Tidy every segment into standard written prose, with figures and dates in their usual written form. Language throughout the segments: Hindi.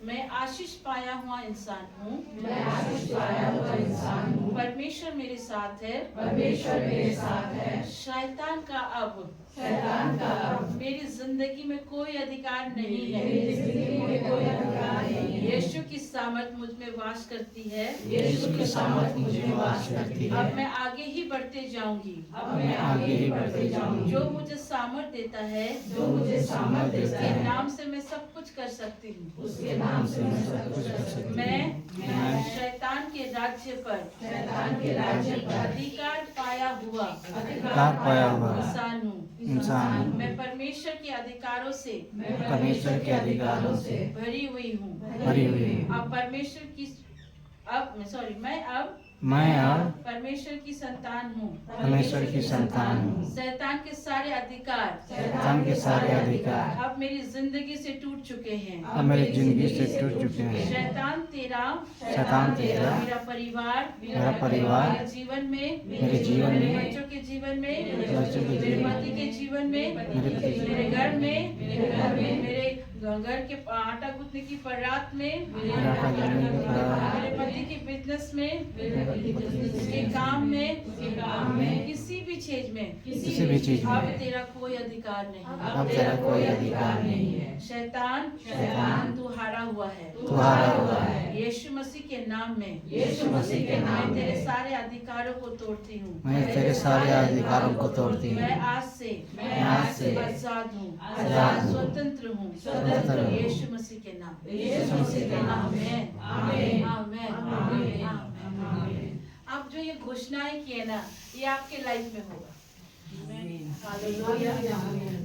मैं आशीष पाया हुआ इंसान हूँ। मैं आशीष पाया हुआ इंसान हूँ। परमेश्वर मेरे साथ है। परमेश्वर मेरे साथ है। शैतान का अब मेरी जिंदगी में कोई अधिकार नहीं है। मेरी जिंदगी में कोई अधिकार नहीं है। यीशु की सामर्थ मुझ में वास करती है। यीशु की सामर्थ मुझ में वास करती है। अब मैं आगे ही बढ़ते जाऊंगी। अब मैं आगे ही बढ़ते जाऊंगी। जो मुझे सामर्थ देता है, जो मुझे सामर्थ देता उसके है, नाम से मैं सब कुछ कर सकती हूँ। उसके नाम से मैं सब कुछ कर सकती हूँ। मैं शैतान के राज्य पर अधिकार पाया हुआ इंसान हूँ। मैं परमेश्वर के अधिकारों से भरी हुई हूँ। अब मैं अब परमेश्वर की संतान हूँ। शैतान के सारे अधिकार अब मेरी जिंदगी से टूट चुके हैं। शैतान तेरा मेरा परिवार, मेरे जीवन में, मेरे बच्चों के जीवन में, मेरे पति के जीवन में, मेरे घर में, मेरे घर के आटा गूंथने की परात में, मेरे पति के बिजनेस में, उसके काम में, किसी भी चीज में अब तेरा कोई अधिकार नहीं है। शैतान तू हारा हुआ है। यीशु मसीह के नाम में मैं तेरे सारे अधिकारों को तोड़ती हूँ। मैं आज से आजाद हूँ, स्वतंत्र हूँ। यीशु मसीह के नाम में आमीन। आप जो ये घोषणाएं किए ना, ये आपके लाइफ में होगा। हालेलुया।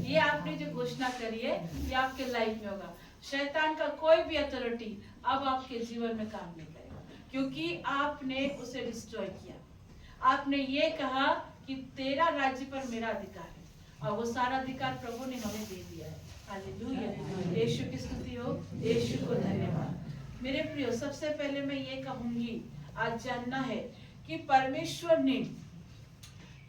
ये आपने जो घोषणा करी है, ये आपके लाइफ में होगा। शैतान का कोई भी अथॉरिटी अब आपके जीवन में काम नहीं करेगा, क्योंकि आपने उसे डिस्ट्रॉय किया। आपने ये कहा कि तेरा राज्य पर मेरा अधिकार है, और वो सारा अधिकार प्रभु ने हमें दे दिया है। हालेलुया। यीशु की स्तुति हो, यीशु को धन्यवाद। मेरे प्रियो, सबसे पहले मैं ये कहूंगी, आज जानना है कि परमेश्वर ने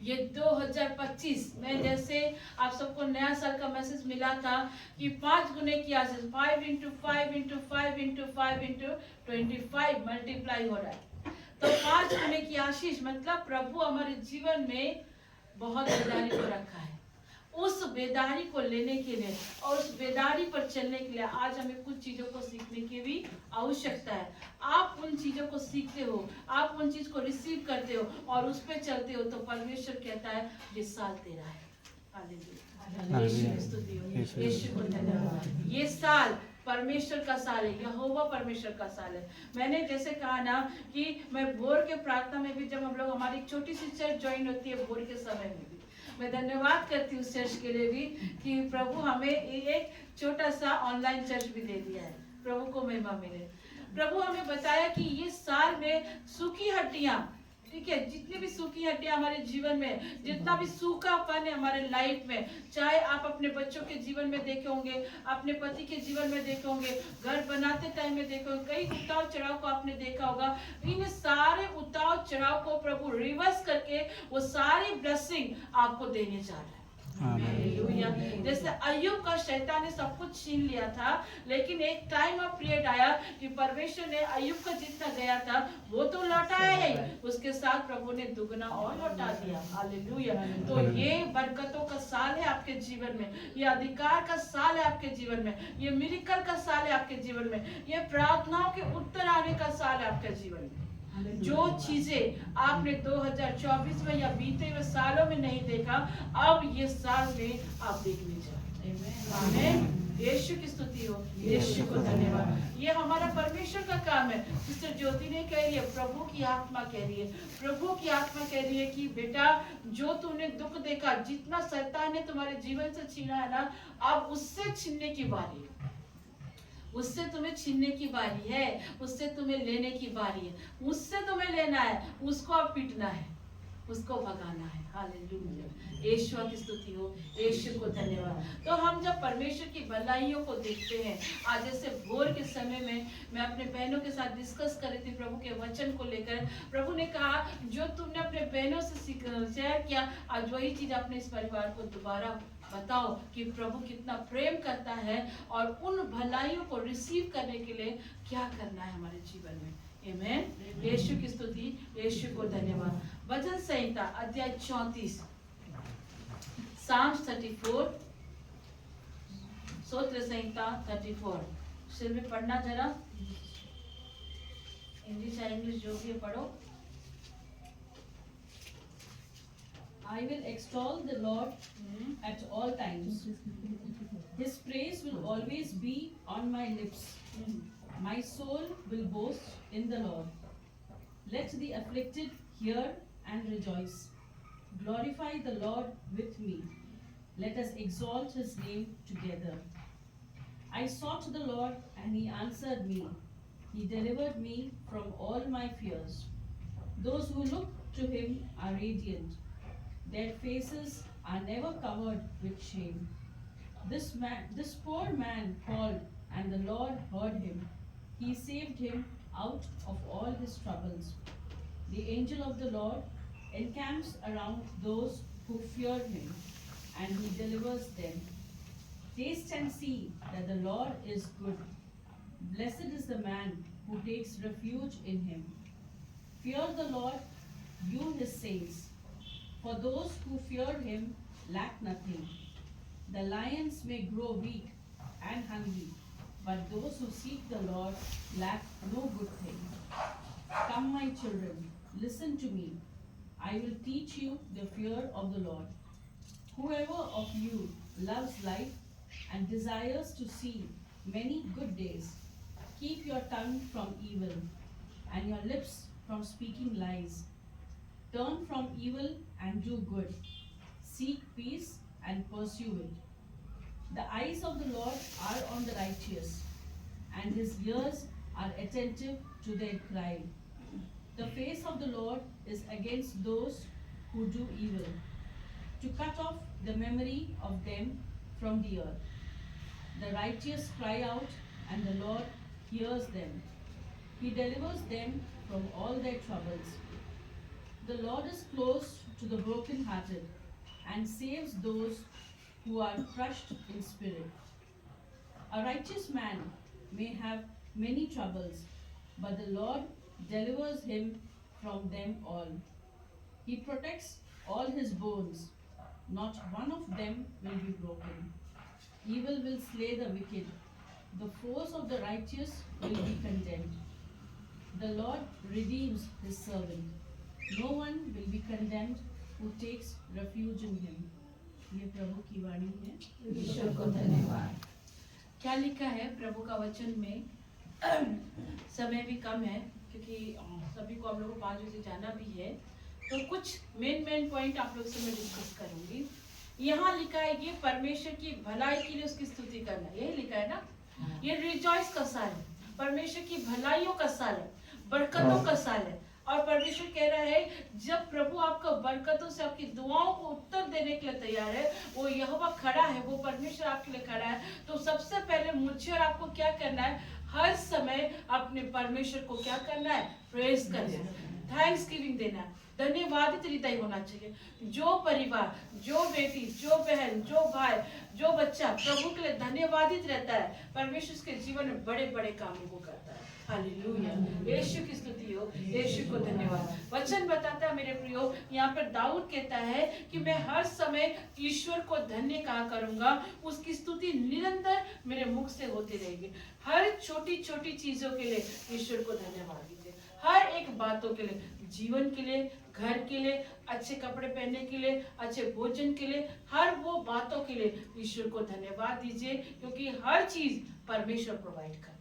ये 2025 में, जैसे आप सबको नया साल का मैसेज मिला था कि 5 गुने की आशीष, 5 into 5 into 5 into 5 into 25 multiply हो रहा है। तो 5 गुने की आशीष मतलब प्रभु हमारे जीवन में बहुत बेदारी को रखा है। उस बेदारी को लेने के लिए और उस बेदारी पर चलने के लिए आज हमें कुछ चीजों को सीखने की भी आवश्यकता है। आप उन चीजों को सीखते हो, आप उन चीज को रिसीव करते हो और उस पे चलते हो, तो परमेश्वर कहता है ये साल तेरा है। यीशु को धन्यवाद। ये साल परमेश्वर का साल है, यहोवा परमेश्वर का साल है। मैंने जैसे कहा ना कि मैं भोर के प्रार्थना में भी, जब हम लोग, हमारी छोटी सी चर्च ज्वाइन होती है भोर के समय में भी, मैं धन्यवाद करती हूँ चर्च के लिए भी कि प्रभु हमें एक छोटा सा ऑनलाइन चर्च भी दे दिया है। प्रभु को महिमा मिले। प्रभु हमें बताया कि ये साल में सूखी हड्डियां, ठीक है, जितनी भी सूखी हड्डियां हमारे जीवन में, जितना भी सूखापन है हमारे लाइफ में, चाहे आप अपने बच्चों के जीवन में देखे होंगे, अपने पति के जीवन में देखे होंगे, घर बनाते टाइम में देखे होंगे, कई उतार चढ़ाव को आपने देखा होगा। इन सारे उतार चढ़ाव को प्रभु रिवर्स करके वो सारी ब्लेसिंग आपको देने जा रहा है। हालेलुया। जैसे अय्यूब का शैतान ने सब कुछ छीन लिया था, लेकिन एक टाइम ऑफ पीरियड आया कि परमेश्वर ने अय्यूब का जितना गया था वो तो लौटाया ही, उसके साथ प्रभु ने दुगना और लौटा दिया। हालेलुया। तो ये बरकतों का साल है आपके जीवन में, ये अधिकार का साल है आपके जीवन में, ये मिरेकल का साल है आपके जीवन में, ये प्रार्थनाओं के उत्तर आने का साल है आपके जीवन में। जो चीजें आपने 2024 में या बीते हुए सालों में नहीं देखा, अब ये साल में आप देखने जा रहे हैं। आमीन। यीशु की स्तुति हो, यीशु को धन्यवाद। ये हमारा परमेश्वर का काम है। सिस्टर ज्योति ने कह रही है, प्रभु की आत्मा कह रही है, प्रभु की आत्मा कह रही है कि बेटा, जो तूने दुख देखा, जितना शैतान ने तुम्हारे जीवन से छीना है ना, अब उससे छीनने की बारी है। उससे तुम्हें छीनने की बारी है, उससे तुम्हें लेने की बारी है। उससे तुम्हें लेना है, उसको अब पीटना है। उसको भगाना है। हालेलुया, यीशु की स्तुति हो, यीशु को धन्यवाद। तो हम जब परमेश्वर की भलाइयों को देखते हैं, आज जैसे भोर के समय में मैं अपने बहनों के साथ डिस्कस कर रही थी प्रभु के वचन को लेकर। प्रभु ने कहा जो तुमने अपने बहनों से शेयर किया, आज वही चीज अपने इस परिवार को दोबारा बताओ कि प्रभु कितना प्रेम करता है और उन भलाइयों को रिसीव करने के लिए क्या करना है हमारे जीवन में। आमेन। यीशु की स्तुति, यीशु को धन्यवाद। भजन संहिता अध्याय 34, Psalms 34, स्तोत्र संहिता 34। सिर में पढ़ना जरा, इंग्लिश या इंग्लिश जो भी है पढ़ो। I will extol the Lord at all times. His praise will always be on my lips. My soul will boast in the Lord. Let the afflicted hear and rejoice. Glorify the Lord with me. Let us exalt his name together. I sought the Lord and he answered me. He delivered me from all my fears. Those who look to him are radiant. Their faces are never covered with shame. This poor man called, and the Lord heard him. He saved him out of all his troubles. The angel of the Lord encamps around those who fear him, and he delivers them. Taste and see that the Lord is good. Blessed is the man who takes refuge in him. Fear the Lord, you his saints. For those who fear him lack nothing. The lions may grow weak and hungry, but those who seek the Lord lack no good thing. Come, my children, listen to me. I will teach you the fear of the Lord. Whoever of you loves life and desires to see many good days, keep your tongue from evil and your lips from speaking lies. Turn from evil and do good. Seek peace and pursue it. The eyes of the Lord are on the righteous, and his ears are attentive to their cry. The face of the Lord is against those who do evil, to cut off the memory of them from the earth. The righteous cry out, and the Lord hears them. He delivers them from all their troubles. The Lord is close to the brokenhearted and saves those who are crushed in spirit. A righteous man may have many troubles, but the Lord delivers him from them all. He protects all his bones, not one of them will be broken. Evil will slay the wicked, the foes of the righteous will be condemned. The Lord redeems his servant. No one will be condemned who takes refuge in him. ये प्रभु की वाणी है। ईश्वर को धन्यवाद। क्या लिखा है प्रभु का वचन में? समय भी कम है क्योंकि सभी को आप लोगों को 5 बजे जाना भी है, तो कुछ मेन पॉइंट आप लोग से मैं डिस्कस करूंगी। यहाँ लिखा है ये परमेश्वर की भलाई के लिए उसकी स्तुति करना, यही लिखा है ना। ये रिजॉइस का साल है, परमेश्वर की भलाइयों का साल है, बरकतों का साल है। और परमेश्वर कह रहा है जब प्रभु आपको बरकतों से आपकी दुआओं को उत्तर देने के लिए तैयार है, वो यहोवा खड़ा है, वो परमेश्वर आपके लिए खड़ा है, तो सबसे पहले मुझे और आपको क्या करना है? हर समय अपने परमेश्वर को क्या करना है? प्रेज करना है, थैंक्स गिविंग देना है, धन्यवादित हृदय होना चाहिए। जो परिवार, जो बेटी, जो बहन, जो भाई, जो बच्चा प्रभु के लिए धन्यवादित रहता है, परमेश्वर उसके जीवन में बड़े बड़े कामों को करता है। हालेलुया, यीशु की स्तुति हो, यीशु को धन्यवाद। वचन बताता है मेरे प्रियो, यहाँ पर दाऊद कहता है कि मैं हर समय ईश्वर को धन्य कहा करूंगा, उसकी स्तुति निरंतर मेरे मुख से होती रहेगी। हर छोटी छोटी चीजों के लिए ईश्वर को धन्यवाद दीजिए, हर एक बातों के लिए, जीवन के लिए, घर के लिए, अच्छे कपड़े पहनने के लिए, अच्छे भोजन के लिए, हर वो बातों के लिए ईश्वर को धन्यवाद दीजिए, क्योंकि हर चीज परमेश्वर प्रोवाइड करता है।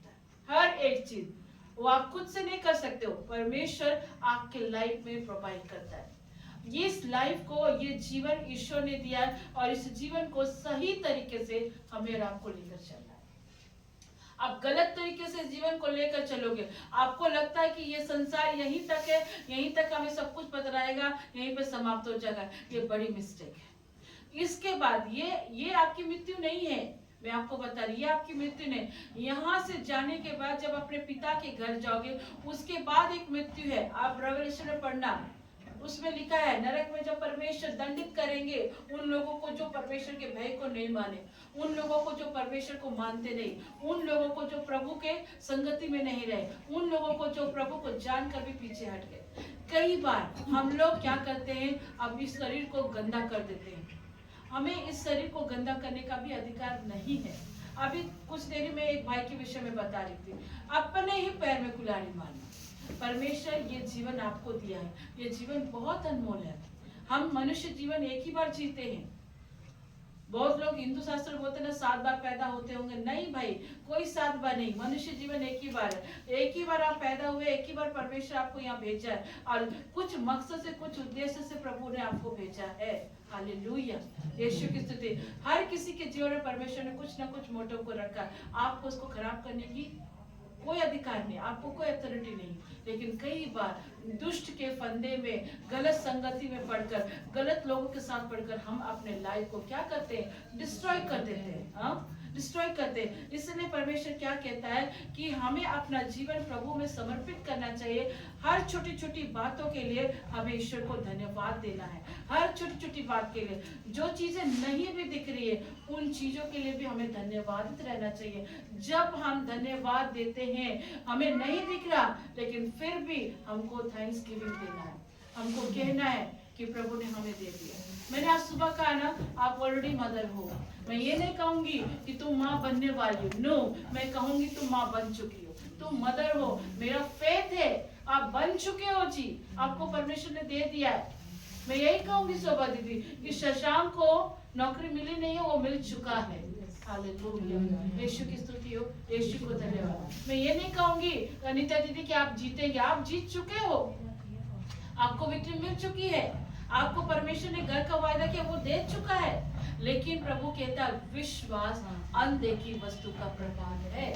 हर एक चीज वो आप खुद से नहीं कर सकते हो, परमेश्वर आपके लाइफ में प्रोवाइड करता है। इस लाइफ को, ये जीवन ईश्वर ने दिया है और इस जीवन को सही तरीके से हमें और आपको लेकर चलना है। आप गलत तरीके से जीवन को लेकर चलोगे, आपको लगता है कि ये संसार यहीं तक है, यहीं तक हमें सब कुछ पता रहेगा, यहीं पे समाप्त हो जाएगा, ये बड़ी मिस्टेक है। इसके बाद ये आपकी मृत्यु नहीं है, मैं आपको बता रही, ये आपकी मृत्यु नहीं। यहाँ से जाने के बाद जब अपने पिता के घर जाओगे, उसके बाद एक मृत्यु है। आप रेवलेशन में पढ़ना, उसमें लिखा है नरक में जब परमेश्वर दंडित करेंगे उन लोगों को जो परमेश्वर के भय को नहीं माने, उन लोगों को जो परमेश्वर को मानते नहीं, उन लोगों को जो प्रभु के संगति में नहीं रहे, उन लोगों को जो प्रभु को जानकर भी पीछे हट गए। कई बार हम लोग क्या करते हैं, अब इस शरीर को गंदा कर देते हैं। हमें इस शरीर को गंदा करने का भी अधिकार नहीं है। अभी कुछ देरी में एक भाई के विषय में बता रही थी, अपने ही पैर में कुल्हाड़ी मारना। परमेश्वर ये जीवन आपको दिया है, ये जीवन बहुत अनमोल है। हम मनुष्य जीवन एक ही बार जीते हैं। बहुत लोग हिंदू शास्त्र बोलते हैं ना 7 बार पैदा होते होंगे, नहीं भाई, कोई 7 बार नहीं, मनुष्य जीवन एक ही बार है। एक ही बार आप पैदा हुए, एक ही बार परमेश्वर आपको यहाँ भेजा है, और कुछ मकसद से, कुछ उद्देश्य से प्रभु ने आपको भेजा है। हालेलुया, यीशु की स्तुति। हर किसी के जीवन में परमेश्वर ने कुछ ना कुछ मोटिव को रखा है। आपको उसको खराब करने की कोई अधिकार नहीं, आपको कोई अथॉरिटी नहीं। लेकिन कई बार दुष्ट के फंदे में, गलत संगति में पड़कर, गलत लोगों के साथ पड़कर हम अपने लाइफ को क्या करते हैं, डिस्ट्रॉय कर देते हैं, डिस्ट्रॉय करते हैं। इसलिए परमेश्वर क्या कहता है कि हमें अपना जीवन प्रभु में समर्पित करना चाहिए। हर छोटी छोटी बातों के लिए हमें ईश्वर को धन्यवाद देना है। हर छोटी छोटी बात के लिए, जो चीजें नहीं भी दिख रही है उन चीजों के लिए भी हमें धन्यवादित रहना चाहिए। जब हम धन्यवाद देते हैं, हमें नहीं दिख रहा लेकिन फिर भी हमको थैंक्स गिविंग देना है, हमको कहना है कि प्रभु ने हमें दे दिया। मैंने आज सुबह कहा ना, आप ऑलरेडी मदर हो। मैं ये नहीं कहूंगी कि तुम माँ बनने वाली हो, नो, मैं कहूंगी तुम माँ बन चुकी हो, तुम मदर हो। मेरा फेथ है आप बन चुके हो जी, आपको परमेश्वर ने दे दिया है। मैं यही कहूंगी शोभा दीदी कि शशांक को नौकरी मिली नहीं है, वो मिल चुका है। हालेलुया, यीशु की स्तुति हो, यीशु को धन्यवाद। मैं ये नहीं कहूंगी अनीता दीदी कि आप जीतेंगे, आप जीत चुके हो, आपको विक्ट्री मिल चुकी है। आपको परमेश्वर ने घर का वायदा किया, वो दे चुका है। लेकिन प्रभु कहता है विश्वास अनदेखी वस्तु का प्रभाव है।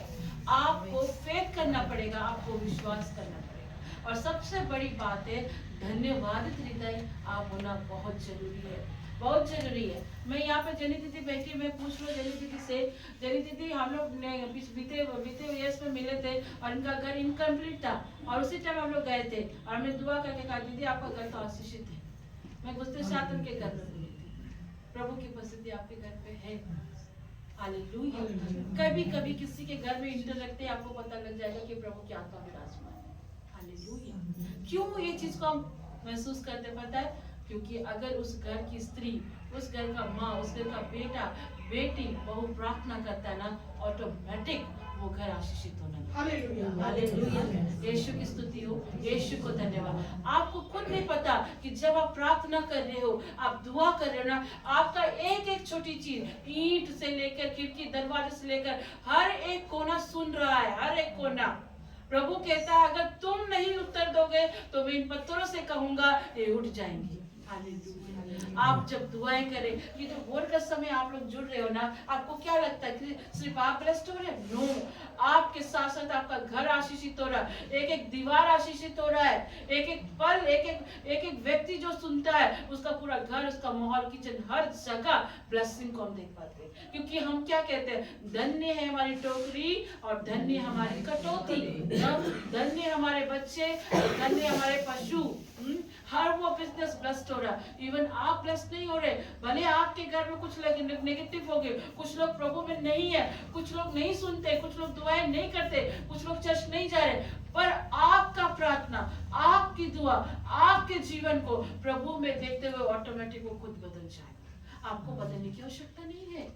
आपको फेथ करना पड़ेगा, आपको विश्वास करना पड़ेगा। और सबसे बड़ी बात है, धन्यवादित हृदय आप होना बहुत जरूरी है, बहुत जरूरी है। मैं यहाँ पे जनी दीदी बैठी, मैं पूछ लूँ जनी दीदी से, जनी दीदी हम लोग बीते ईयर्स में मिले थे और इनका घर इनकम्प्लीट था, और उसी टाइम हम लोग गए थे और मैं दुआ करके कहा दीदी आपका घर तो आशीषित है। मैं गुस्ते शातन के घर में मिली थी। प्रभु की उपस्थिति आपके घर पे है। हालेलुया। कभी कभी किसी के घर में इंटर रखते हैं, आपको पता लग जाएगा कि प्रभु की आत्मा विराजमान है। हालेलुया। क्यों ये चीज को हम महसूस करते, पता है? क्योंकि अगर उस घर की स्त्री, उस घर का माँ, उस घर का बेटा, बेटी, बहु प्रार्थना करता है ना, ऑटोमेटिक वो घर आशीषित होना। हालेलुया, यीशु की स्तुति हो, यीशु को धन्यवाद। आपको खुद नहीं पता कि जब आप प्रार्थना कर रहे हो, आप दुआ कर रहे हो ना, आपका एक एक छोटी चीज, ईंट से लेकर खिड़की, दरवाजे से लेकर हर एक कोना सुन रहा है, हर एक कोना। प्रभु कहता है अगर तुम नहीं उत्तर दोगे तो मैं इन पत्थरों से कहूंगा ये उठ जाएंगे। हालेलुया। आप जब दुआएं करें, ये जो वोट का समय आप लोग जुड़ रहे हो ना, आपको क्या लगता है कि सिर्फ आप ब्लेस्ड हो रहे हैं? नो, आपके साथ साथ आपका घर आशीषित हो रहा है, एक एक दीवार आशीषित हो रहा है, एक एक पल, एक एक व्यक्ति जो सुनता है, उसका पूरा घर, उसका माहौल, किचन, हर जगह ब्लेसिंग को हम देख पाते हैं। क्योंकि हम क्या कहते हैं, धन्य है हमारी टोकरी और धन्य हमारी कटौती, धन्य हमारे बच्चे, धन्य हमारे पशु। हर वो बिजनेस ब्लेस्ड हो रहा है। इवन आप ब्लेस्ड नहीं हो रहे, भले आपके घर में कुछ लोग नेगेटिव हो गए, कुछ लोग प्रभु में नहीं है, कुछ लोग नहीं सुनते, कुछ लोग दुआएं नहीं करते, कुछ लोग चर्च नहीं जा रहे, पर आपका प्रार्थना, आपकी दुआ, आपके जीवन को प्रभु में देखते हुए ऑटोमेटिक वो खुद बदल जाएगा। आपको बदलने की आवश्यकता नहीं है,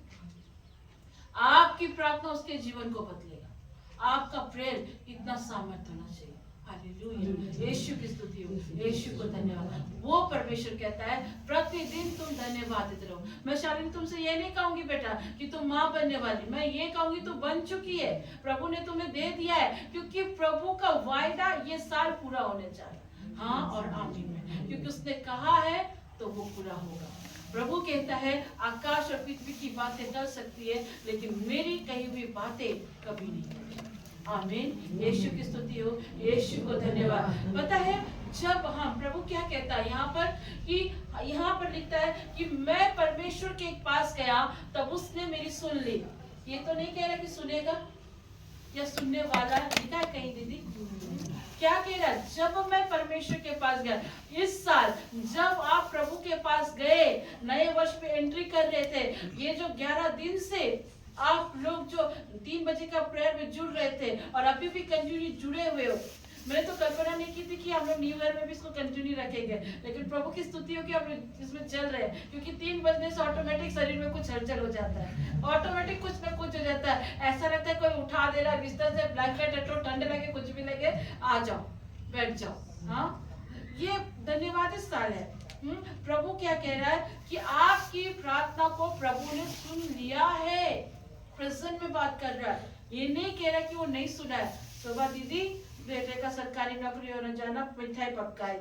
आपकी प्रार्थना उसके जीवन को बदलेगा। आपका प्रेयर इतना सामर्थ्य होना चाहिए। हालेलुया, यीशु की स्तुति हो, यीशु को धन्यवाद। वो परमेश्वर कहता है प्रतिदिन तुम धन्यवादित रहो। मैं शालीन तुमसे ये नहीं कहूंगी बेटा कि तुम माँ बनने वाली, मैं ये कहूंगी तू बन चुकी है, प्रभु ने तुम्हें दे दिया है। क्योंकि प्रभु का वायदा ये साल पूरा होने जा रहा है। हाँ और आमीन, क्योंकि उसने कहा है तो वो पूरा होगा। प्रभु कहता है आकाश और पृथ्वी की बातें टल सकती है, लेकिन मेरी कही हुई बातें कभी नहीं। आमीन। यीशु की स्तुति हो, यीशु को धन्यवाद। पता है जब हम प्रभु क्या कहता है यहाँ पर कि यहाँ पर लिखता है कि मैं परमेश्वर के पास गया तब उसने मेरी सुन ली। ये तो नहीं कह रहा कि सुनेगा या सुनने वाला, लिखा है कहीं दीदी? क्या कह रहा है? जब मैं परमेश्वर के पास गया, इस साल जब आप प्रभु के पास गए, नए वर्ष पे एंट्री कर रहे थे, ये जो 11 दिन से आप लोग जो 3 बजे का प्रेयर में जुड़ रहे थे और अभी भी कंटिन्यू जुड़े हुए हो, मैंने तो कल्पना नहीं की थी कि हम लोग न्यू ईयर में भी इसको कंटिन्यू रखेंगे, लेकिन प्रभु की स्तुति हो कि हम लोग इसमें चल रहे हैं, क्योंकि 3 बजने से ऑटोमेटिक शरीर में कुछ हलचल हो जाता है, ऑटोमेटिक कुछ ना कुछ हो जाता है। ऐसा लगता है कोई उठा दे रहा है बिस्तर से, ब्लैंकेट हटो, ठंड लगे, कुछ भी लगे, आ जाओ, बैठ जाओ। हाँ, ये धन्यवाद इस साल है। प्रभु क्या कह रहा है कि आपकी प्रार्थना को प्रभु ने सुन लिया है। प्रेजेंट में बात कर रहा है, ये नहीं कह रहा कि वो नहीं सुना है। शोभा दीदी, बेटे का सरकारी नौकरी होने जाना मिठाई पक्का है,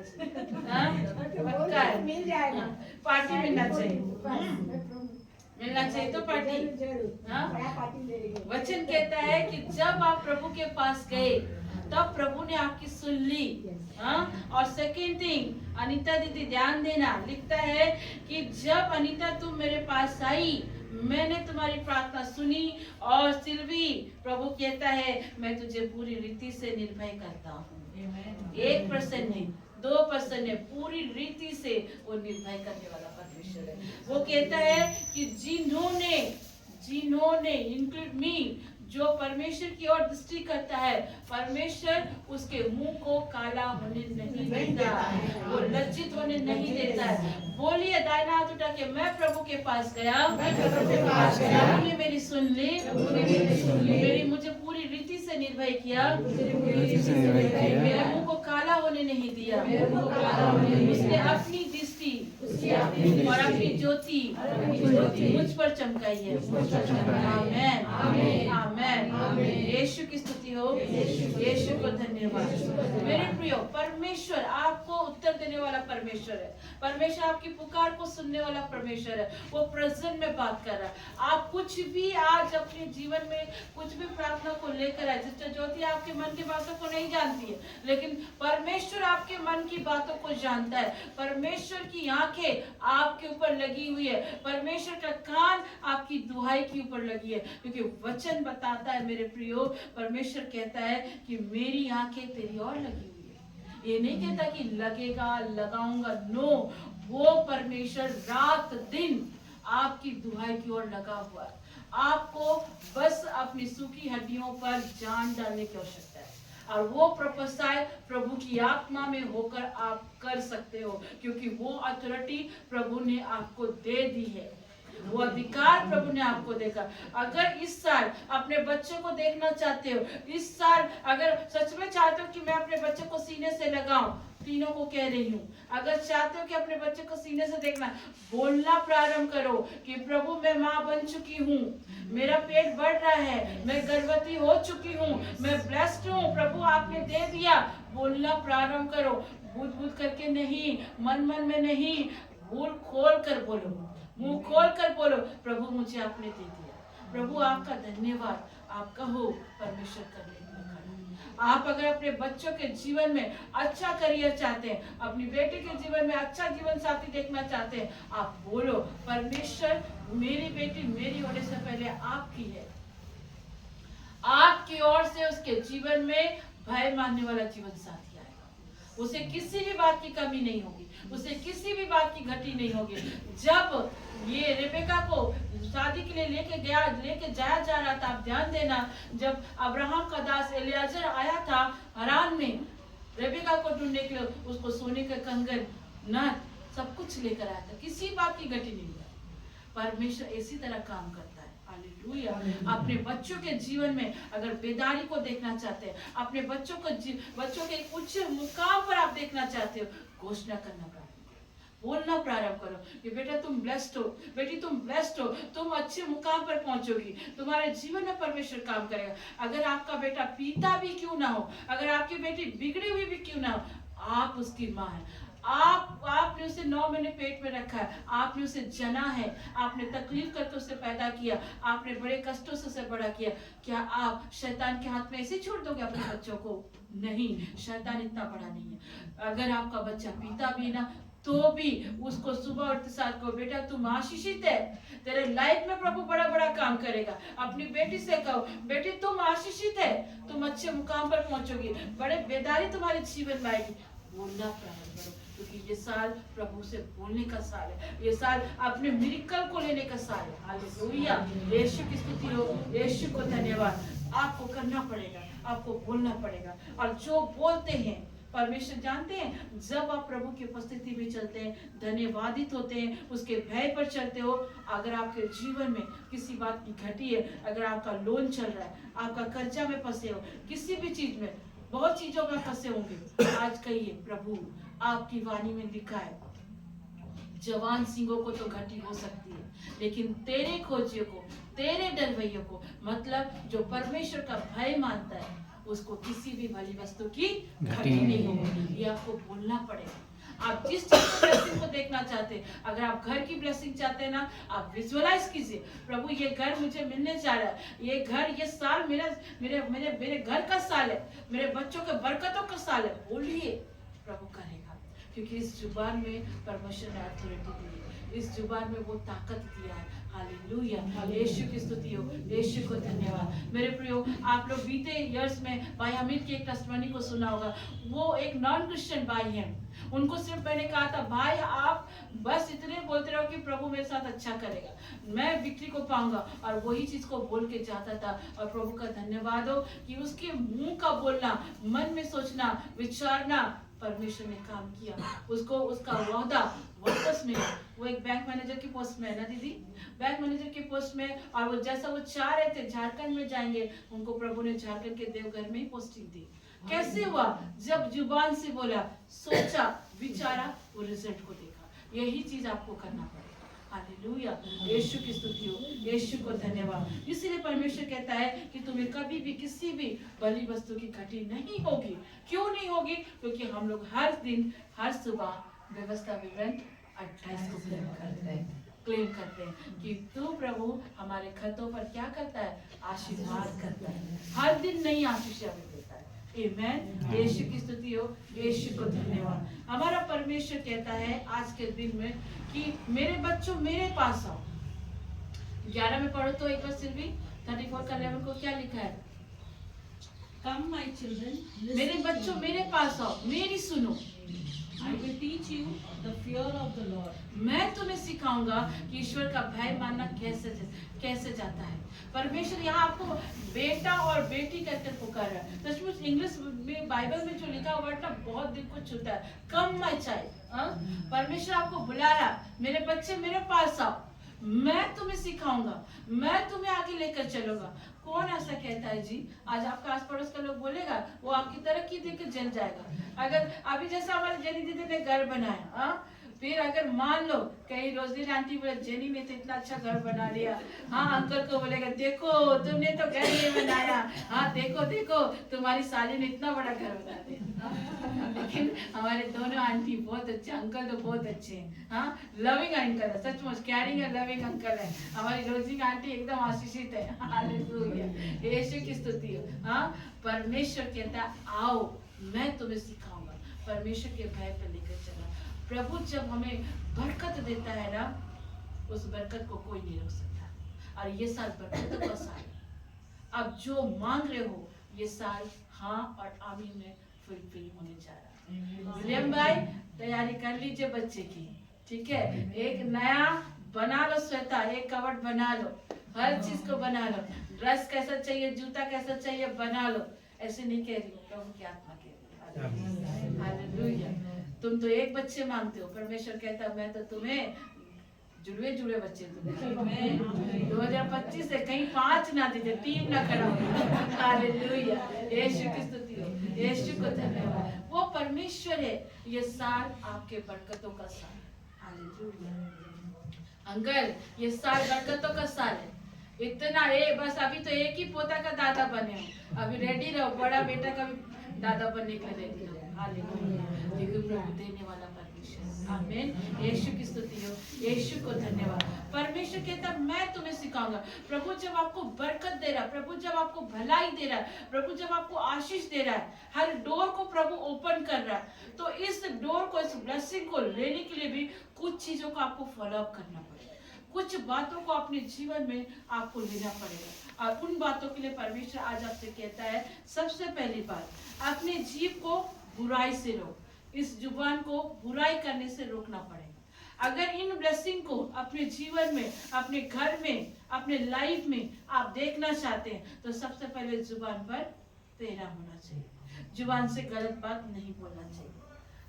पक्का है, मिल जाएगा, पार्टी मिलना चाहिए, मिलना चाहिए तो पार्टी। वचन कहता है कि जब आप प्रभु के पास गए तब प्रभु ने आपकी सुन ली। और सेकेंड थिंग, अनीता दीदी ध्यान देना, लिखता है कि जब अनीता तुम मेरे पास आई, मैंने तुम्हारी प्रार्थना सुनी, और सिल्वी प्रभु कहता है मैं तुझे पूरी रीति से निर्भय करता हूँ। 1% नहीं, 2% नहीं, पूरी रीति से वो निर्भय करने वाला परमेश्वर है। वो कहता है कि जिन्होंने इंक्लूड मी, जो परमेश्वर की ओर दृष्टि करता है, परमेश्वर उसके मुंह को काला होने नहीं देता, वो लज्जित होने नहीं देता है। बोलिए दाहिना हाथ उठा के, मैं प्रभु के पास गया, प्रभु ने मेरी सुन ली, मेरी मुझे पूरी रीति से निर्भय किया, मेरे मुंह को काला होने नहीं दिया, उसने अपनी दृष्टि और अपनी ज्योति मुझ पर चमकाई है। आमेन, आमेन। यीशु की स्तुति हो, यीशु को धन्यवाद। मेरे प्रियो, परमेश्वर आपको उत्तर देने वाला परमेश्वर है, परमेश्वर आपकी पुकार को सुनने वाला परमेश्वर है। वो प्रेजेंट में बात कर रहा है। आप कुछ भी आज अपने जीवन में कुछ भी प्रार्थना को लेकर आए, सिस्टर ज्योति आपके मन की बातों को नहीं जानती है, लेकिन परमेश्वर आपके मन की बातों को जानता है। परमेश्वर की आंखें आपके ऊपर लगी हुई है, परमेश्वर का कान आपकी दुहाई के ऊपर लगी है, क्योंकि वचन बताता है मेरे प्रियो, परमेश्वर कहता है कि मेरी आंखें तेरी ओर लगी हुई है। ये नहीं कहता कि लगेगा, लगाऊंगा, नो, वो परमेश्वर रात दिन आपकी दुहाई की ओर लगा हुआ है। आपको बस अपनी सूखी हड्डियों पर जान डालने की आवश्यकता है, और वो प्रोफेसाय प्रभु की आत्मा में होकर आप कर सकते हो, क्योंकि वो अथॉरिटी प्रभु ने आपको दे दी है, वो अधिकार प्रभु ने आपको देखा। अगर इस साल अपने बच्चों को देखना चाहते हो, इस साल अगर सच में चाहते हो कि मैं अपने बच्चे को सीने से लगाऊं, तीनों को कह रही हूँ, अगर चाहते हो कि अपने बच्चे को सीने से देखना, बोलना प्रारंभ करो कि प्रभु मैं माँ बन चुकी हूँ, मेरा पेट बढ़ रहा है, मैं गर्भवती हो चुकी हूँ, मैं ब्लेस्ड हूँ, प्रभु आपने दे दिया। बोलना प्रारंभ करो, बुध करके नहीं, मन में नहीं, मुंह खोल कर बोलो, मुंह खोल कर बोलो, प्रभु मुझे आपने दे दिया, प्रभु आपका धन्यवाद। आप कहो परमेश्वर करने के लिए खड़ा। आप अगर अपने बच्चों के जीवन में अच्छा करियर चाहते हैं, अपनी बेटी के जीवन में अच्छा जीवन साथी देखना चाहते हैं, आप बोलो परमेश्वर मेरी बेटी मेरी होने से पहले आपकी है, आपकी ओर से उसके जीवन में भय मानने वाला जीवन साथी आएगा, उसे किसी भी बात की कमी नहीं होगी, उसे किसी भी बात की घटी नहीं होगी। जब ये रेबेका को शादी के लिए लेके जाया जा रहा था, आप ध्यान देना, जब अब्राहम का दास एलियाजर आया था हरान में रेबेका को ढूंढने के लिए, उसको सोने का कंगन, नथ, सब कुछ लेकर आया था, किसी बात की घटी नहीं हुई। परमेश्वर इसी तरह काम करता है। हालेलुया। अपने बच्चों के जीवन में अगर बेदारी को देखना चाहते हैं, अपने बच्चों के उच्च मुकाम पर आप देखना चाहते हो, घोषणा करना प्रारंभ करो, बोलना प्रारंभ करो कि बेटा तुम ब्लेस्ड हो, बेटी तुम ब्लेस्ड हो, तुम अच्छे मुकाम पर पहुंचोगी, तुम्हारे जीवन में परमेश्वर काम करेगा। अगर आपका बेटा पीता भी क्यों ना हो, अगर आपकी बेटी बिगड़ी हुई भी क्यों ना हो, आप उसकी माँ है, आपने उसे 9 महीने पेट में रखा है, आपने उसे जना है, आपने तकलीफ करके उसे पैदा किया, आपने बड़े कष्टों से उसे बड़ा किया। क्या आप शैतान के हाथ में ऐसे छोड़ दोगे अपने बच्चों को? नहीं, शैतान इतना बड़ा नहीं है। अगर आपका बच्चा पीता भी ना तो भी उसको सुबह उठते साथ को, बेटा तुम आशीषित है, तेरे लाइफ में प्रभु बड़ा बड़ा काम करेगा। अपनी बेटी से कहो, बेटी तुम आशीषित है, तुम अच्छे मुकाम पर पहुंचोगी, बड़े बेदारी तुम्हारे जीवन में आएगी। बोलना प्रारंभ करो, क्योंकि ये साल प्रभु से बोलने का साल है, ये साल अपने मिरेकल को लेने का साल है। हालेलुया, यीशु की स्तुति हो, यीशु को धन्यवाद। आपको करना पड़ेगा, आपको बोलना पड़ेगा। और जो बोलते हैं परमेश्वर जानते हैं, जब आप प्रभु की उपस्थिति में चलते हैं, धन्यवादित होते हैं, उसके भय पर चलते हो। अगर आपके जीवन में किसी बात की घटी है, अगर आपका लोन चल रहा है, आपका कर्जा में फंसे हो, किसी भी चीज में, बहुत चीजों में फंसे होंगे, आज कहिए प्रभु आपकी वाणी में लिखा है, जवान सिंहों को तो घटी हो सकती है, लेकिन तेरे खोजियों को, तेरे डरवैयों को, मतलब जो परमेश्वर का भय मानता है, उसको किसी भी भली वस्तु की घटी नहीं होगी। ये आपको बोलना पड़ेगा। आप जिस चीज की ब्लेसिंग को देखना चाहते हैं, अगर आप घर की ब्लेसिंग चाहते हैं ना, आप विजुअलाइज कीजिए, प्रभु ये घर मुझे मिलने जा रहा है, ये घर, ये साल मेरे घर का साल है, मेरे बच्चों के बरकतों का साल है। बोलिए, प्रभु करेगा, क्योंकि इस जुबान में परमेश्वर ने अथॉरिटी दी है, इस जुबान में वो ताकत दिया है। हालेलुया, यीशु की स्तुति हो, यीशु को धन्यवाद। मेरे प्रियो, आप लोग बीते इयर्स में भाई हमीद की एक टेस्टिमनी को सुना होगा। वो एक नॉन क्रिश्चियन भाई हैं, उनको सिर्फ मैंने कहा था, भाई आप बस इतने बोलते रहो कि प्रभु मेरे साथ अच्छा करेगा, मैं विक्ट्री को पाऊंगा, और वही चीज को बोल के जाता था। और प्रभु का धन्यवाद हो कि उसके मुंह का बोलना, मन में सोचना, विचारना, परमेश्वर ने काम किया, उसको उसका वादा वापस मिला। वो एक बैंक मैनेजर की पोस्ट में है ना दीदी, बैंक मैनेजर की पोस्ट में, और वो जैसा वो चाह रहे थे झारखंड में जाएंगे, उनको प्रभु ने झारखंड के देवघर में ही पोस्टिंग दी। कैसे हुआ? जब जुबान से बोला, सोचा, विचारा, वो रिजल्ट को देखा। यही चीज आपको करना पड़ेगा। हालेलुया, यीशु की स्तुति हो, यीशु को धन्यवाद। इसीलिए परमेश्वर कहता है कि तुम्हें कभी भी किसी भी भली वस्तु की घटी नहीं होगी। क्यों नहीं होगी? क्योंकि हम लोग हर दिन, हर सुबह व्यवस्था विवरण 28 को क्लेम करते हैं कि तू प्रभु हमारे खतों पर क्या करता है? आशीर्वाद करता है, हर दिन नई आशीष हमें देता है। आमेन, यीशु की स्तुति हो, यीशु को धन्यवाद। हमारा परमेश्वर कहता है आज के दिन में कि मेरे बच्चों मेरे पास आओ। 11 में पढ़ो तो एक बार सिल्वी, 34 का 11 को क्या लिखा है? Come my children, listen मेरे to बच्चों me. मेरे पास आओ, मेरी सुनो। I will teach you the fear of the Lord. मैं तुम्हें सिखाऊंगा कि ईश्वर का भय मानना कैसे जाता है। परमेश्वर यहाँ आपको बेटा और बेटी कहकर पुकार रहा है। सचमुच इंग्लिश में बाइबल में जो लिखा वर्ड ना बहुत दिल को छूता है। कम माय चाइल्ड, परमेश्वर आपको बुला रहा, मेरे बच्चे मेरे पास आओ, मैं तुम्हें सिखाऊंगा, मैं तुम्हें आगे लेकर चलूंगा। कौन ऐसा कहता है जी? आज आपका आस पड़ोस का लोग बोलेगा, वो आपकी तरक्की देखकर जल जाएगा। अगर अभी जैसा हमारे जेनी दीदी ने घर बनाया, फिर अगर मान लो कहीं रोजनी आंटी बोले जेनी ने तो इतना अच्छा घर बना लिया, हाँ अंकल को बोलेगा देखो तुमने तो घर ये बनाया, हाँ देखो देखो तुम्हारी साली ने इतना बड़ा घर बना दिया। लेकिन हमारे दोनों आंटी बहुत अच्छे, अंकल तो बहुत अच्छे हैं, हाँ लविंग अंकल है, सचमुच कैरिंग है, लविंग अंकल है। हमारी रोजनी आंटी एकदम आशीषित है। हालेलुया, यीशु की स्तुति हो। हाँ, परमेश्वर कहता है आओ मैं तुम्हें सिखाऊंगा, परमेश्वर के भय पर लेकर चला। प्रभु जब हमें बरकत देता है ना, उस बरकत को कोई नहीं रोक सकता। और ये साल बरकत का साल है। अब जो मांग रहे हो ये साल हाँ और आमीन में फुलफिल होने जा रहा है। विलियम भाई तैयारी कर लीजिए बच्चे की, ठीक है? एक नया बना लो स्वेटर, एक कवर बना लो, हर चीज को बना लो, ड्रेस कैसा चाहिए, जूता कैसा चाहिए बना लो। ऐसे नहीं कह रही हूँ, प्रभु की आत्मा कह रही है। हालेलुया। तुम तो एक बच्चे मांगते हो, परमेश्वर कहता है मैं तो तुम्हें जुड़वे जुड़े बच्चे दूंगा। 2025 से कहीं 5 ना दीजिए, 3 ना खड़ा हो। हालेलुया, यीशु की स्तुति हो, यीशु को धन्यवाद। वो परमेश्वर है, ये साल आपके बरकतों का साल। हालेलुया। अंकल ये साल बरकतों का साल है। इतना बस अभी तो एक ही पोता का दादा बने हो, अभी रेडी रहो, बड़ा बेटा का भी दादा बनने के लिए रेडी रहो। हालेलुया, प्रभु देने वाला परमेश्वर। पोजीशन। आमीन। यीशु की स्तुति हो, यीशु को धन्यवाद। परमेश्वर कहता है मैं तुम्हें सिखाऊंगा। प्रभु जब आपको बरकत दे रहा है, प्रभु जब आपको भलाई दे रहा है, प्रभु जब आपको आशीष दे रहा है, हर डोर को प्रभु ओपन कर रहा है, तो इस डोर को, इस ब्लेसिंग को लेने के लिए भी कुछ चीजों को आपको फॉलो अप करना पड़ेगा, कुछ बातों को अपने जीवन में आपको लेना पड़ेगा। और उन बातों के लिए परमेश्वर आज आपसे कहता है, सबसे पहली बात, अपने जीव को बुराई से रोक। इस जुबान को बुराई करने से रोकना पड़ेगा। अगर इन ब्लेसिंग को अपने जीवन में, अपने घर में, अपने लाइफ में आप देखना चाहते हैं, तो सबसे पहले जुबान पर तेरा होना चाहिए। जुबान से गलत बात नहीं बोलना चाहिए।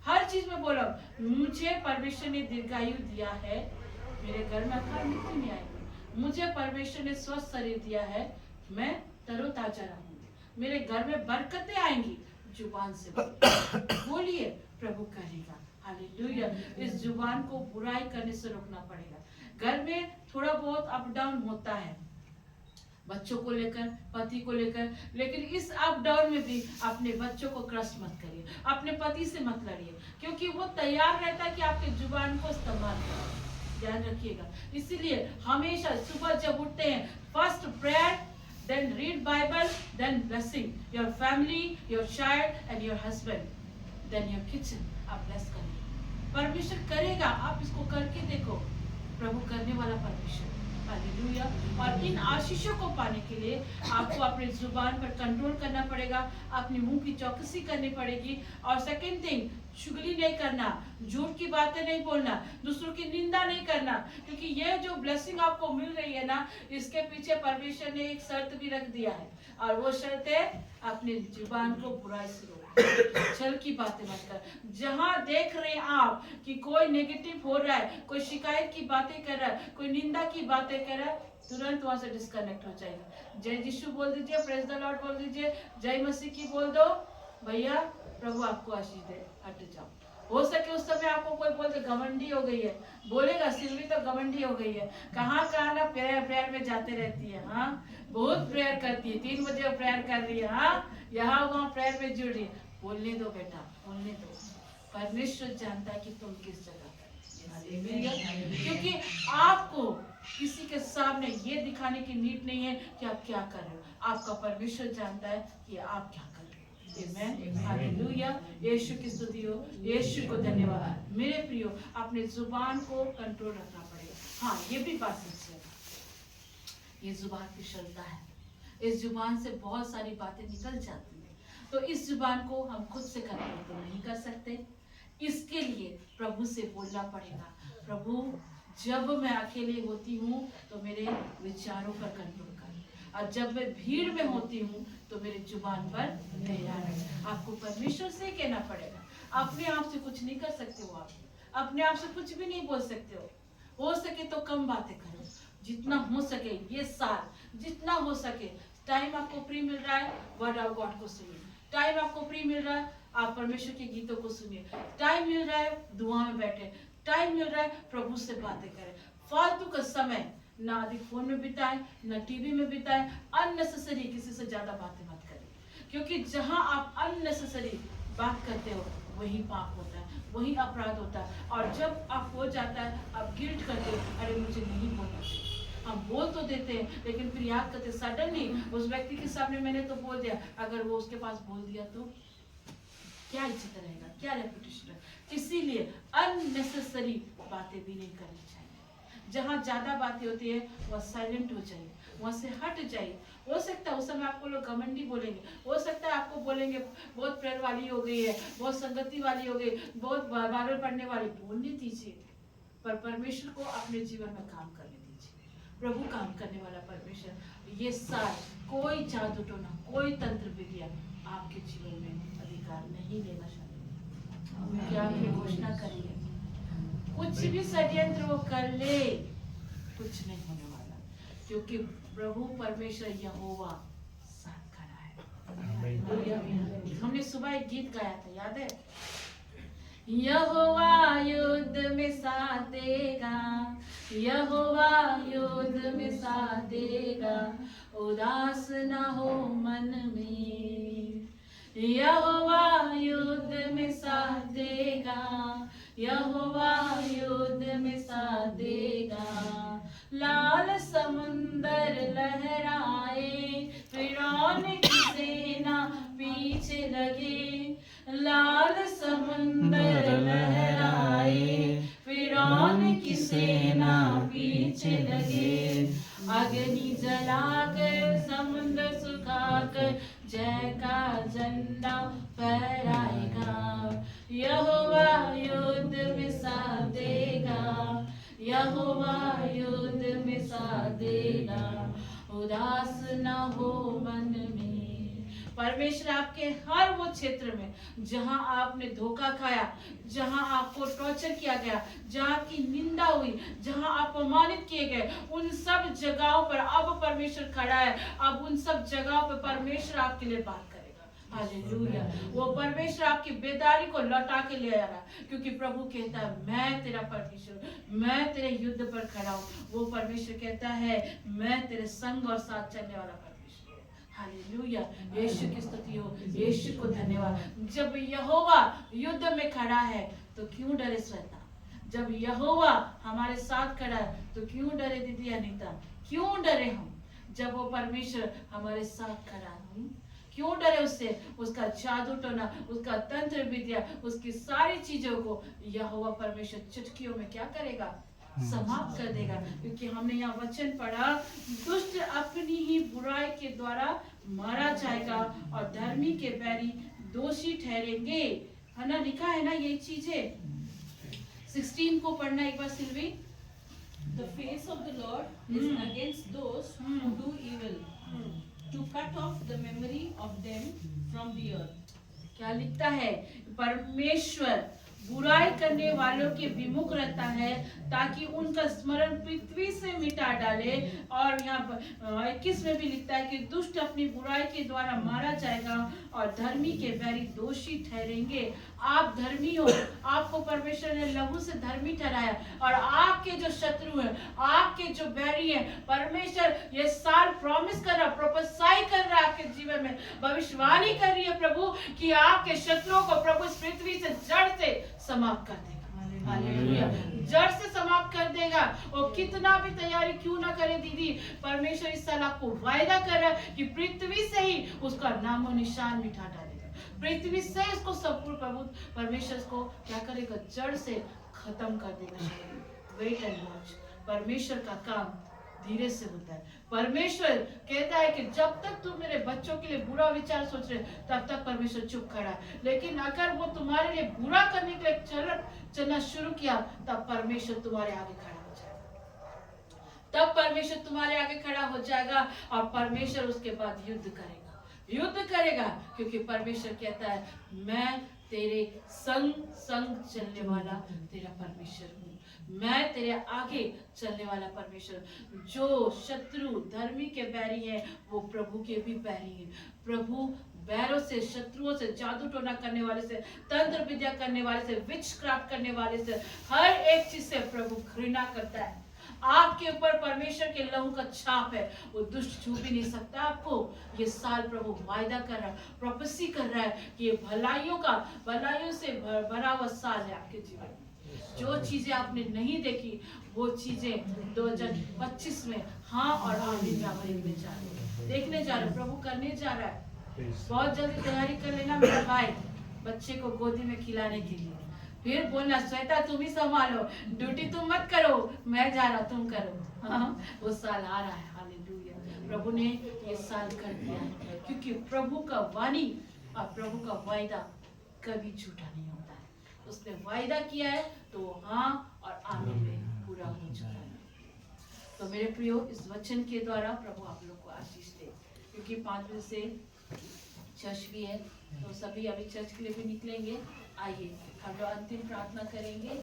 हर चीज में बोलो, मुझे परमेश्वर ने दीर्घायु दिया है, मेरे घर में अकाल मृत्यु नहीं आएगी। मुझे परमेश्वर ने स्वस्थ शरीर दिया है, मैं तरोताजा रहूंगी। मेरे घर में बरकतें आएंगी। जुबान से बोलिए, प्रभु करेगा। हालेलुया। इस जुबान को बुराई करने से रोकना पड़ेगा। घर में थोड़ा बहुत अप डाउन होता है, बच्चों को लेकर, पति को लेकर, लेकिन इस अप डाउन में भी अपने बच्चों को क्रश मत करिए, अपने पति से मत लड़िए, क्योंकि वो तैयार रहता है कि आपके जुबान को इस्तेमाल करें। ध्यान रखिएगा। इसीलिए हमेशा सुबह जब उठते हैं, first prayer, then read Bible, then blessing your family, your child and your husband, then your kitchen. आप bless करें, परमेश्वर करेगा। आप इसको करके देखो, प्रभु करने वाला परमेश्वर। हालेलुया। और इन आशीषों को पाने के लिए आपको अपने जुबान पर कंट्रोल करना पड़ेगा, अपने मुंह की चौकसी करनी पड़ेगी। और सेकंड थिंग, चुगली नहीं करना, झूठ की बातें नहीं बोलना, दूसरों की निंदा नहीं करना, क्योंकि ये जो ब्लेसिंग आपको मिल रही है ना, इसके पीछे परमेश्वर ने एक शर्त भी रख दिया है, और वो शर्त है, अपने जुबान को बुराई से रोको। छल की बातें मत कर। जहां देख रहे हैं आप कि कोई नेगेटिव हो रहा है, कोई शिकायत की बातें कर रहा है, कोई निंदा की बातें कर रहा है, तुरंत वहां से डिस्कनेक्ट हो जाएगा। जय यीशु बोल दीजिए, प्रेज द लॉर्ड बोल दीजिए, जय मसीह की बोल दो, भैया प्रभु आपको आशीष दे, हट जाओ। हो सके उस समय आपको कोई बोलते घमंडी हो गई है, बोलेगा सिल्वी तो घमंडी हो गई है, कहाँ कहाँ ना प्रेयर में जाते रहती है, हाँ बहुत प्रेयर करती है, 3 बजे प्रेयर कर रही है, हाँ यहाँ वहाँ प्रेयर में जुड़ रही है। बोलने दो बेटा, बोलने दो। परमेश्वर जानता है कि तुम किस जगह पर, क्योंकि आपको किसी के सामने ये दिखाने की नीड नहीं है कि आप क्या कर रहे हो। आपका परमेश्वर जानता है कि आप क्या कर रहे हो। हालेलुया। यीशु की स्तुति हो, यीशु को धन्यवाद। मेरे प्रियो, अपने जुबान को कंट्रोल रखना पड़ेगा। हाँ, ये भी बात सच है, ये जुबान की श्रद्धा है। इस जुबान से बहुत सारी बातें निकल जाती है, तो इस जुबान को हम खुद से कंट्रोल तो नहीं कर सकते। इसके लिए प्रभु से बोलना पड़ेगा, प्रभु जब मैं अकेले होती हूँ तो मेरे विचारों पर कंट्रोल कर, और जब मैं भीड़ में होती हूँ तो मेरे जुबान पर तेरा रख। आपको परमेश्वर से कहना पड़ेगा। अपने आप से कुछ नहीं कर सकते हो, आप अपने आप से कुछ भी नहीं बोल सकते हो सके तो कम बातें करो, जितना हो सके ये साल, जितना हो सके। टाइम आपको फ्री मिल रहा है, वर्ड ऑफ गॉड को सुनिए। टाइम आपको फ्री मिल रहा है, आप परमेश्वर के गीतों को सुनिए। टाइम मिल रहा है, दुआ में बैठे। टाइम मिल रहा है, प्रभु से बातें करें। फालतू का समय ना अधिक फोन में बिताएं, ना टीवी में बिताएं। अननेसेसरी किसी से ज्यादा बातें मत करें, क्योंकि जहां आप अननेसेसरी बात करते हो वही पाप होता है, वही अपराध होता है। और जब आप हो जाता है, आप गिल्ट करते हो, अरे मुझे नहीं बोलना चाहिए। हम बोल तो देते हैं, लेकिन फिर याद करते सडनली उस व्यक्ति के सामने मैंने तो बोल दिया, अगर वो उसके पास बोल दिया तो क्या इज्जत रहेगा, क्या रेपुटेशन है। इसीलिए अननेसेसरी बातें भी नहीं करनी चाहिए। जहाँ ज्यादा बातें होती है वह साइलेंट हो जाइए, वहां से हट जाइए। हो सकता है उस समय आपको लोग घमंडी बोलेंगे, हो सकता है आपको बोलेंगे बहुत प्रेयर वाली हो गई है, बहुत संगति वाली हो गई, बहुत बाइबल पढ़ने वाली। बोलने दीजिए, पर परमेश्वर को अपने जीवन में काम करने दीजिए। प्रभु काम करने वाला परमेश्वर। ये साल कोई जादू टोना, कोई तंत्र विद्या आपके जीवन में अधिकार नहीं लेना चाहिए। क्या आपकी घोषणा करेंगे, कुछ भी षड्यंत्र वो कर ले, कुछ नहीं होने वाला, क्योंकि प्रभु परमेश्वर यहोवा साथ खड़ा है। हमने सुबह एक गीत गाया था, याद है? यहोवा युद्ध में साथ देगा, यहोवा युद्ध में साथ देगा, उदास ना हो मन में। यहोवा युद्ध में साथ देगा, यहोवा युद्ध में साथ देगा। लाल समुंदर लहराए, फिरौन की सेना पीछे लगे। लाल समुंदर लहराए, फिरौन की सेना पीछे लगे। अग्नि जलाकर समुद्र सुखाकर जय का झंडा फहराएगा। यहोवा युद्ध में साथ देगा। यहोवा युद्ध में साथ देगा। उदास न हो मन में। परमेश्वर आपके हर वो क्षेत्र में जहां आपने धोखा खाया, जहां आपको टॉर्चर किया गया, जहां आपकी निंदा हुई, जहां आप अपमानित किए गए, उन सब जगहों पर अब परमेश्वर खड़ा है। अब उन सब जगहों पर परमेश्वर आपके लिए बात करेगा। हालेलुया। वो परमेश्वर आपकी बेदारी को लौटा के ले आ रहा है, क्योंकि प्रभु कहता है मैं तेरा परमेश्वर, मैं तेरे युद्ध पर खड़ा हूँ। वो परमेश्वर कहता है मैं तेरे संग और साथ चलने वाला परमेश्वर। हालेलुया। यीशु की स्तुति हो, यीशु को धन्यवाद। जब यहोवा युद्ध में खड़ा है तो क्यों डरे श्वेता? जब यहोवा हमारे साथ खड़ा है तो क्यों डरे दीदी अनीता? क्यों डरे हम? जब वो परमेश्वर हमारे साथ खड़ा है, क्यों डरे उससे? उसका जादू टोना, उसका तंत्र विद्या, उसकी सारी चीजों को यहोवा परमेश्वर चुटकियों में क्या करेगा? समाप्त कर देगा। क्योंकि हमने यहाँ वचन पढ़ा, दुष्ट अपनी ही बुराई के द्वारा मारा जाएगा और धर्मी के बैरी दोषी ठहरेंगे। है ना, लिखा है ना ये चीजें। 16 को पढ़ना एक बार Silvi. The face of the Lord is against those who do evil, to cut off the memory of them from the earth. क्या लिखता है? परमेश्वर बुराई करने वालों के विमुख रहता है ताकि उनका स्मरण पृथ्वी से मिटा डाले। और यहाँ 21 में भी लिखता है कि दुष्ट अपनी बुराई के द्वारा मारा जाएगा और धर्मी के बैरी दोषी ठहरेंगे। आप धर्मी हो, आपको परमेश्वर ने लहू से धर्मी ठहराया, और आपके जो शत्रु हैं, आपके जो बैरी हैं, परमेश्वर ये साल प्रॉमिस कर रहा, प्रोफेसाई कर रहा है आपके जीवन में, भविष्यवाणी कर रही है प्रभु कि आपके शत्रुओं को प्रभु इस पृथ्वी से जड़ से समाप्त कर देगा। हालेलुया। जड़ से समाप्त कर देगा। और कितना भी तैयारी क्यों ना करे दीदी, परमेश्वर इस साल आपको वायदा कर रहा है कि पृथ्वी से ही उसका नामो निशान मिटा डालेगा। पृथ्वी से इसको संपूर्ण प्रभु परमेश्वर को क्या करेगा? जड़ से खत्म कर देगा। Wait and watch. परमेश्वर का काम धीरे से होता है। परमेश्वर कहता है कि जब तक तुम मेरे बच्चों के लिए बुरा विचार सोच रहे तब तक परमेश्वर चुप खड़ा है, लेकिन अगर वो तुम्हारे लिए बुरा करने के लिए चलना शुरू किया तब परमेश्वर तुम्हारे आगे खड़ा हो जाएगा। तब परमेश्वर तुम्हारे आगे खड़ा हो जाएगा और परमेश्वर उसके बाद युद्ध करेगा, क्योंकि परमेश्वर कहता है मैं तेरे संग चलने वाला तेरा परमेश्वर हूँ। मैं तेरे आगे चलने वाला परमेश्वर। जो शत्रु धर्मी के बैरी हैं वो प्रभु के भी बैरी हैं। प्रभु बैरों से, शत्रुओं से, जादू टोना करने वाले से, तंत्र विद्या करने वाले से, विचक्राफ्ट करने वाले से, हर एक चीज से प्रभु घृणा करता है। आपके ऊपर परमेश्वर के लहू का छाप है, वो दुष्ट छू भी नहीं सकता आपको। ये साल प्रभु वायदा कर रहा है, प्रोफेसी कर रहा है कि ये भलाइयों से भरा हुआ साल है आपके जीवन में। जो चीजें आपने नहीं देखी वो चीजें 2025 में हाँ और आमीन में आप देखने जा रहे, प्रभु करने जा रहा है। बहुत जल्दी तैयारी कर लेना मेरा भाई, बच्चे को गोदी में खिलाने के लिए। फिर बोलना श्वेता तुम ही संभालो, ड्यूटी तुम मत करो, मैं जा रहा तुम करो। हाँ, वो साल आ रहा है। हालेलुया। प्रभु ने ये साल कर दिया है, क्योंकि प्रभु का वाणी और प्रभु का वायदा कभी झूठा नहीं होता है। उसने वायदा किया है तो हाँ और आमीन में पूरा हो चुका है। तो मेरे प्रियो, इस वचन के द्वारा प्रभु आप लोग को आशीष दे, क्योंकि 5 बजे से चर्च भी है, तो सभी अभी चर्च के लिए भी निकलेंगे। आइए हम लोग अंतिम प्रार्थना करेंगे।